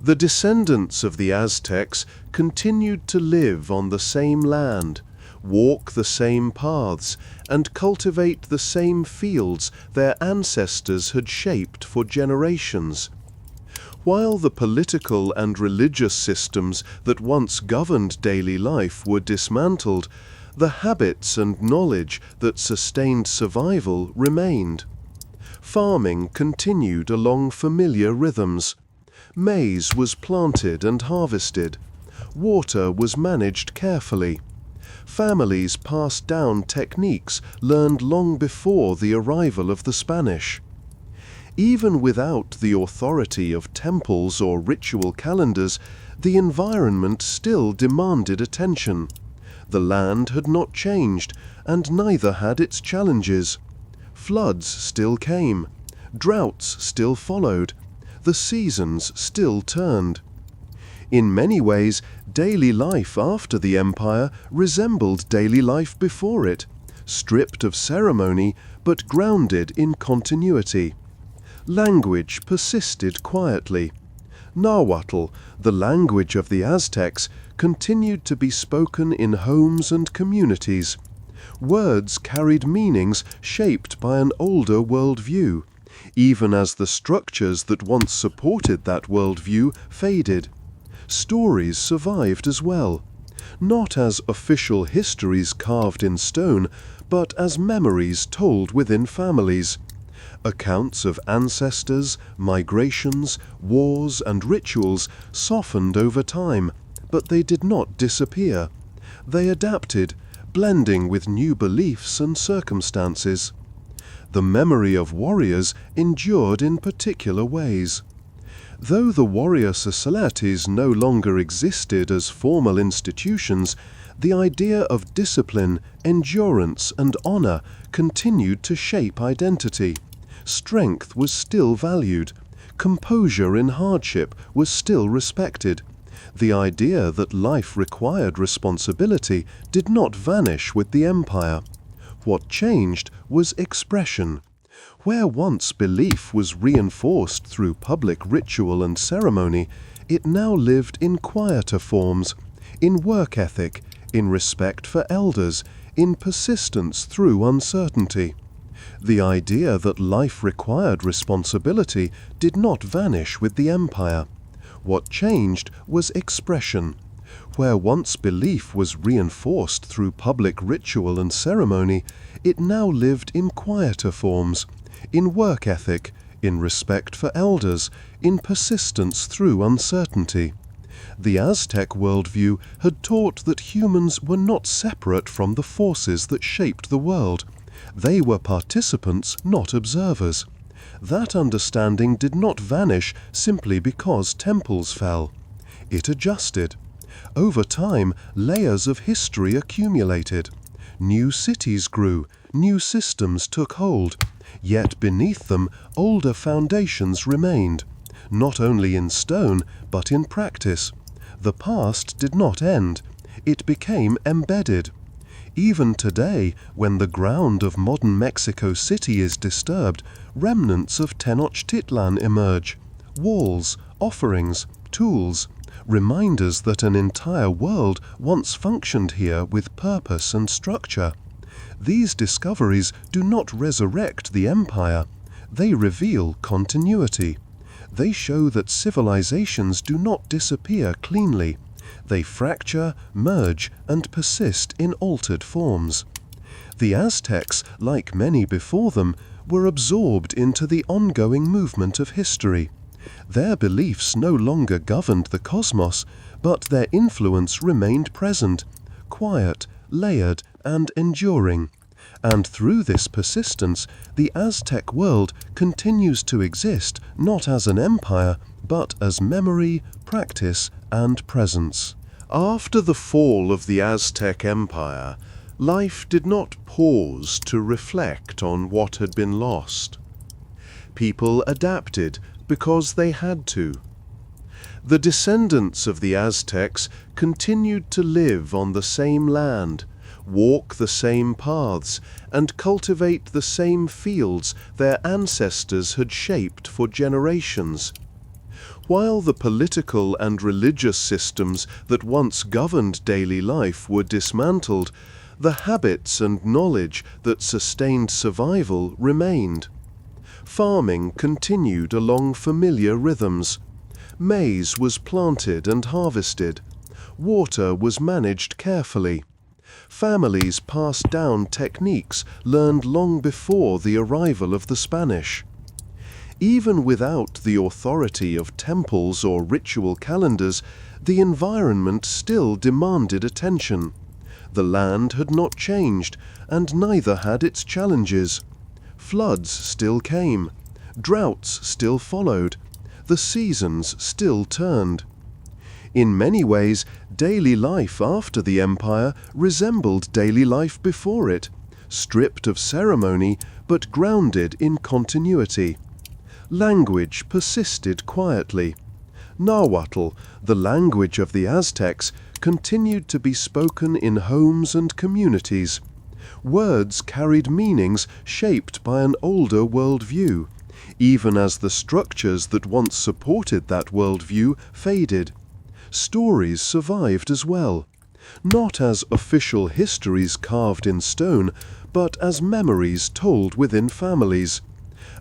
The descendants of the Aztecs continued to live on the same land, walk the same paths, and cultivate the same fields their ancestors had shaped for generations. While the political and religious systems that once governed daily life were dismantled, the habits and knowledge that sustained survival remained. Farming continued along familiar rhythms. Maize was planted and harvested. Water was managed carefully. Families passed down techniques learned long before the arrival of the Spanish. Even without the authority of temples or ritual calendars, the environment still demanded attention. The land had not changed, and neither had its challenges. Floods still came. Droughts still followed. The seasons still turned. In many ways, daily life after the empire resembled daily life before it, stripped of ceremony but grounded in continuity. Language persisted quietly. Nahuatl, the language of the Aztecs, continued to be spoken in homes and communities. Words carried meanings shaped by an older worldview, even as the structures that once supported that worldview faded. Stories survived as well, not as official histories carved in stone, but as memories told within families. Accounts of ancestors, migrations, wars, and rituals softened over time, but they did not disappear. They adapted, blending with new beliefs and circumstances. The memory of warriors endured in particular ways. Though the warrior societies no longer existed as formal institutions, the idea of discipline, endurance, and honor continued to shape identity. Strength was still valued. Composure in hardship was still respected. The idea that life required responsibility did not vanish with the empire. What changed was expression. Where once belief was reinforced through public ritual and ceremony, it now lived in quieter forms, in work ethic, in respect for elders, in persistence through uncertainty. The idea that life required responsibility did not vanish with the empire. What changed was expression. Where once belief was reinforced through public ritual and ceremony, it now lived in quieter forms, in work ethic, in respect for elders, in persistence through uncertainty. The Aztec worldview had taught that humans were not separate from the forces that shaped the world. They were participants, not observers. That understanding did not vanish simply because temples fell. It adjusted. Over time, layers of history accumulated. New cities grew, new systems took hold. Yet beneath them, older foundations remained, not only in stone, but in practice. The past did not end. It became embedded. Even today, when the ground of modern Mexico City is disturbed, remnants of Tenochtitlan emerge. Walls, offerings, tools, reminders that an entire world once functioned here with purpose and structure. These discoveries do not resurrect the empire. They reveal continuity. They show that civilizations do not disappear cleanly. They fracture, merge, and persist in altered forms. The Aztecs, like many before them, were absorbed into the ongoing movement of history. Their beliefs no longer governed the cosmos, but their influence remained present, quiet, layered, and enduring. And through this persistence, the Aztec world continues to exist not as an empire, but as memory, practice, and presence. After the fall of the Aztec Empire, life did not pause to reflect on what had been lost. People adapted because they had to. The descendants of the Aztecs continued to live on the same land, walk the same paths, and cultivate the same fields their ancestors had shaped for generations. While the political and religious systems that once governed daily life were dismantled, the habits and knowledge that sustained survival remained. Farming continued along familiar rhythms. Maize was planted and harvested. Water was managed carefully. Families passed down techniques learned long before the arrival of the Spanish. Even without the authority of temples or ritual calendars, the environment still demanded attention. The land had not changed, and neither had its challenges. Floods still came. Droughts still followed. The seasons still turned. In many ways, daily life after the empire resembled daily life before it, stripped of ceremony but grounded in continuity. Language persisted quietly. Nahuatl, the language of the Aztecs, continued to be spoken in homes and communities. Words carried meanings shaped by an older worldview, even as the structures that once supported that worldview faded. Stories survived as well, not as official histories carved in stone, but as memories told within families.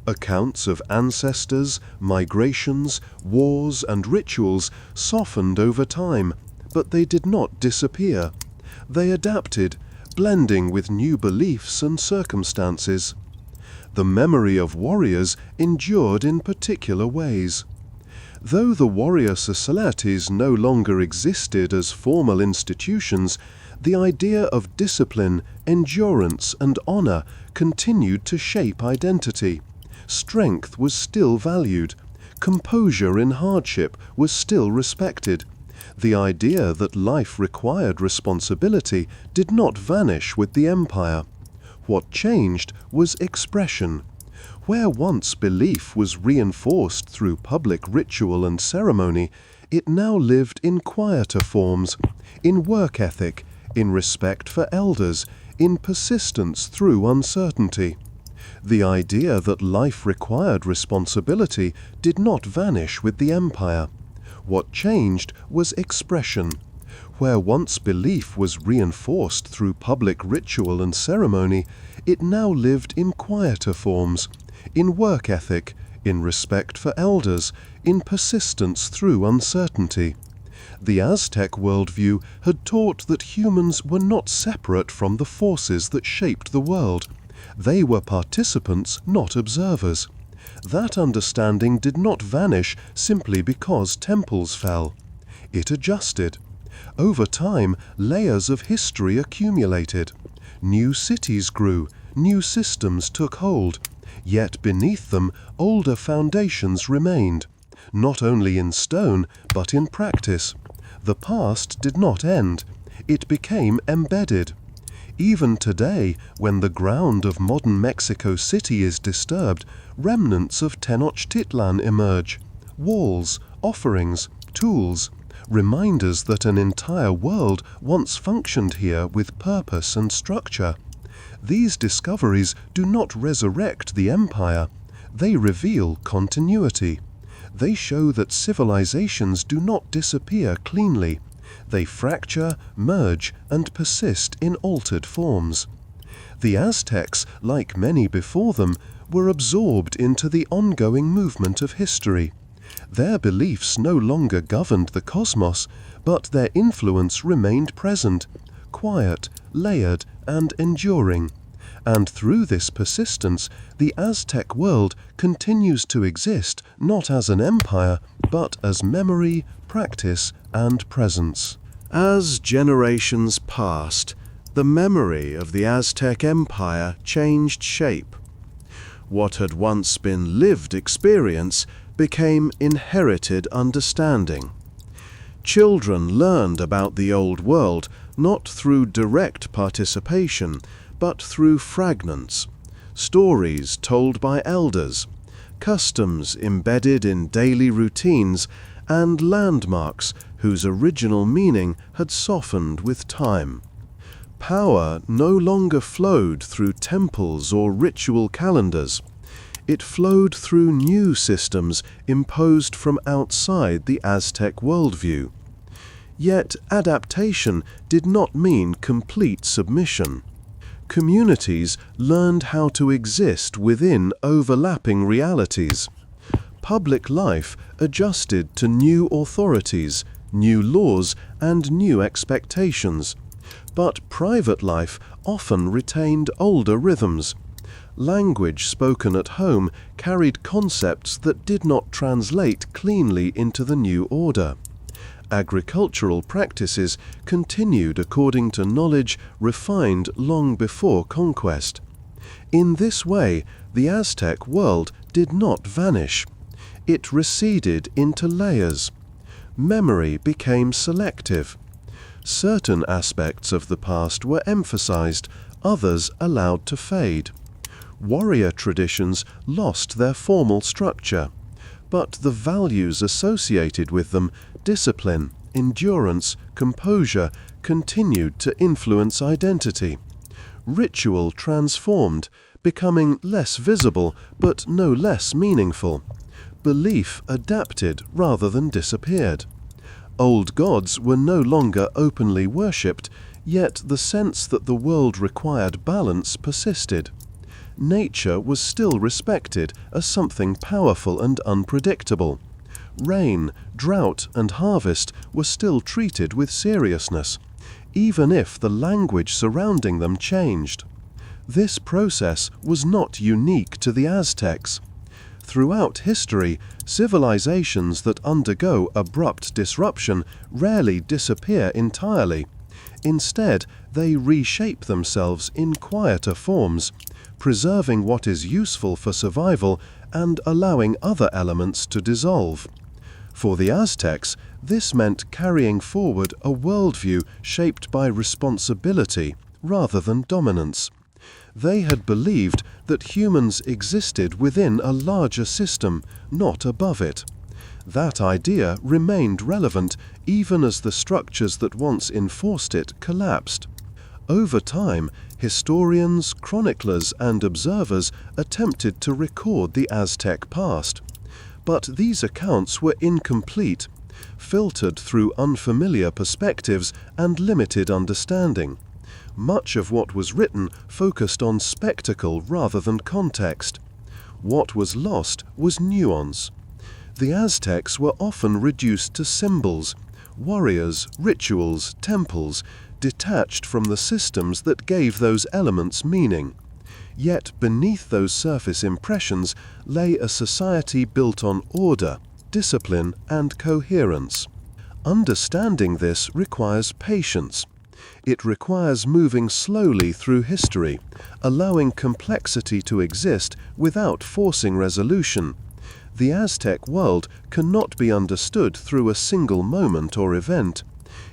Accounts of ancestors, migrations, wars, and rituals softened over time, but they did not disappear. They adapted, blending with new beliefs and circumstances. The memory of warriors endured in particular ways. Though the warrior societies no longer existed as formal institutions, the idea of discipline, endurance, and honor continued to shape identity. Strength was still valued. Composure in hardship was still respected. The idea that life required responsibility did not vanish with the empire. What changed was expression. Where once belief was reinforced through public ritual and ceremony, it now lived in quieter forms, in work ethic, in respect for elders, in persistence through uncertainty. The idea that life required responsibility did not vanish with the empire. What changed was expression. Where once belief was reinforced through public ritual and ceremony, it now lived in quieter forms, in work ethic, in respect for elders, in persistence through uncertainty. The Aztec worldview had taught that humans were not separate from the forces that shaped the world. They were participants, not observers. That understanding did not vanish simply because temples fell. It adjusted. Over time, layers of history accumulated. New cities grew, new systems took hold. Yet beneath them, older foundations remained, not only in stone, but in practice. The past did not end. It became embedded. Even today, when the ground of modern Mexico City is disturbed, remnants of Tenochtitlan emerge. Walls, offerings, tools, reminders that an entire world once functioned here with purpose and structure. These discoveries do not resurrect the empire. They reveal continuity. They show that civilizations do not disappear cleanly. They fracture, merge, and persist in altered forms. The Aztecs, like many before them, were absorbed into the ongoing movement of history. Their beliefs no longer governed the cosmos, but their influence remained present, quiet, layered, and enduring. And through this persistence, the Aztec world continues to exist not as an empire, but as memory, practice, and presence. As generations passed, the memory of the Aztec Empire changed shape. What had once been lived experience became inherited understanding. Children learned about the old world not through direct participation, but through fragments, stories told by elders, customs embedded in daily routines, and landmarks whose original meaning had softened with time. Power no longer flowed through temples or ritual calendars. It flowed through new systems imposed from outside the Aztec worldview. Yet adaptation did not mean complete submission. Communities learned how to exist within overlapping realities. Public life adjusted to new authorities, new laws, and new expectations. But private life often retained older rhythms. Language spoken at home carried concepts that did not translate cleanly into the new order. Agricultural practices continued according to knowledge refined long before conquest. In this way, the Aztec world did not vanish. It receded into layers. Memory became selective. Certain aspects of the past were emphasized, others allowed to fade. Warrior traditions lost their formal structure, but the values associated with them, discipline, endurance, composure, continued to influence identity. Ritual transformed, becoming less visible but no less meaningful. Belief adapted rather than disappeared. Old gods were no longer openly worshipped, yet the sense that the world required balance persisted. Nature was still respected as something powerful and unpredictable. Rain, drought, and harvest were still treated with seriousness, even if the language surrounding them changed. This process was not unique to the Aztecs. Throughout history, civilizations that undergo abrupt disruption rarely disappear entirely. Instead, they reshape themselves in quieter forms, preserving what is useful for survival and allowing other elements to dissolve. For the Aztecs, this meant carrying forward a worldview shaped by responsibility rather than dominance. They had believed that humans existed within a larger system, not above it. That idea remained relevant even as the structures that once enforced it collapsed. Over time, historians, chroniclers, and observers attempted to record the Aztec past. But these accounts were incomplete, filtered through unfamiliar perspectives and limited understanding. Much of what was written focused on spectacle rather than context. What was lost was nuance. The Aztecs were often reduced to symbols, warriors, rituals, temples, detached from the systems that gave those elements meaning. Yet beneath those surface impressions lay a society built on order, discipline, and coherence. Understanding this requires patience. It requires moving slowly through history, allowing complexity to exist without forcing resolution. The Aztec world cannot be understood through a single moment or event.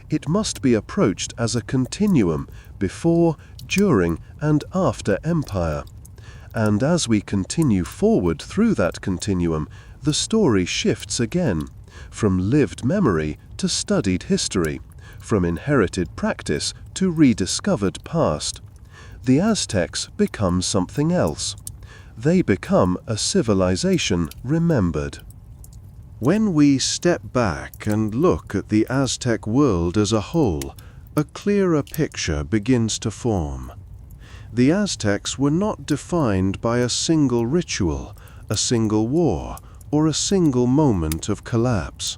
It must be approached as a continuum before, during, and after empire. And as we continue forward through that continuum, the story shifts again, from lived memory to studied history, from inherited practice to rediscovered past. The Aztecs become something else. They become a civilization remembered. When we step back and look at the Aztec world as a whole, a clearer picture begins to form. The Aztecs were not defined by a single ritual, a single war, or a single moment of collapse.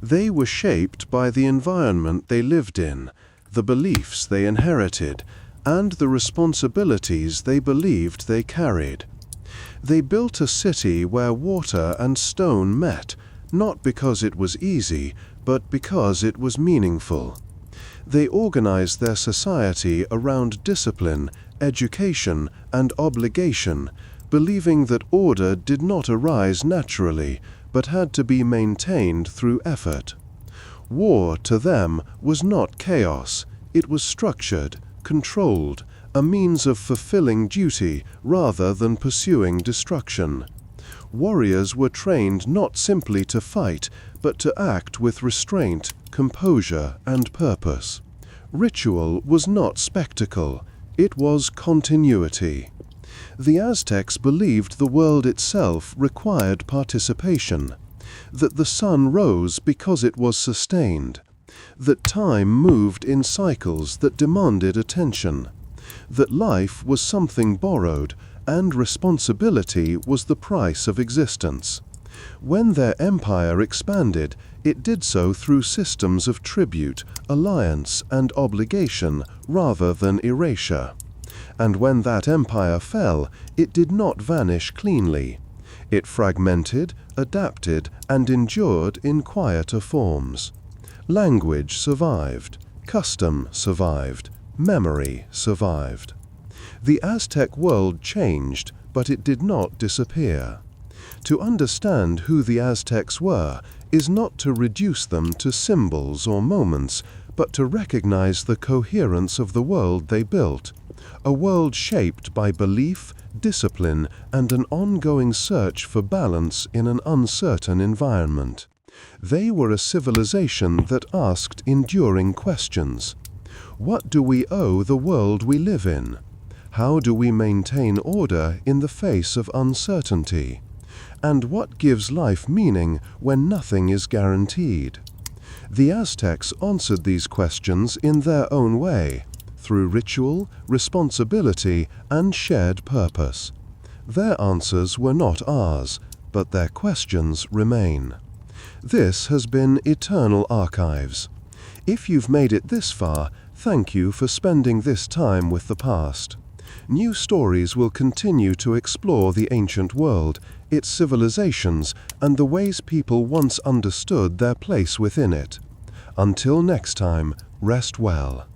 They were shaped by the environment they lived in, the beliefs they inherited, and the responsibilities they believed they carried. They built a city where water and stone met, not because it was easy, but because it was meaningful. They organized their society around discipline, education, and obligation, believing that order did not arise naturally, but had to be maintained through effort. War, to them, was not chaos. It was structured, controlled, a means of fulfilling duty rather than pursuing destruction. Warriors were trained not simply to fight, but to act with restraint, composure, and purpose. Ritual was not spectacle, it was continuity. The Aztecs believed the world itself required participation, that the sun rose because it was sustained, that time moved in cycles that demanded attention, that life was something borrowed and responsibility was the price of existence. When their empire expanded, it did so through systems of tribute, alliance, and obligation rather than erasure. And when that empire fell, it did not vanish cleanly. It fragmented, adapted, and endured in quieter forms. Language survived, custom survived, memory survived. The Aztec world changed, but it did not disappear. To understand who the Aztecs were is not to reduce them to symbols or moments, but to recognize the coherence of the world they built, a world shaped by belief, discipline, and an ongoing search for balance in an uncertain environment. They were a civilization that asked enduring questions. What do we owe the world we live in? How do we maintain order in the face of uncertainty? And what gives life meaning when nothing is guaranteed? The Aztecs answered these questions in their own way, through ritual, responsibility, and shared purpose. Their answers were not ours, but their questions remain. This has been Eternal Archives. If you've made it this far, thank you for spending this time with the past. New stories will continue to explore the ancient world, its civilizations, and the ways people once understood their place within it. Until next time, rest well.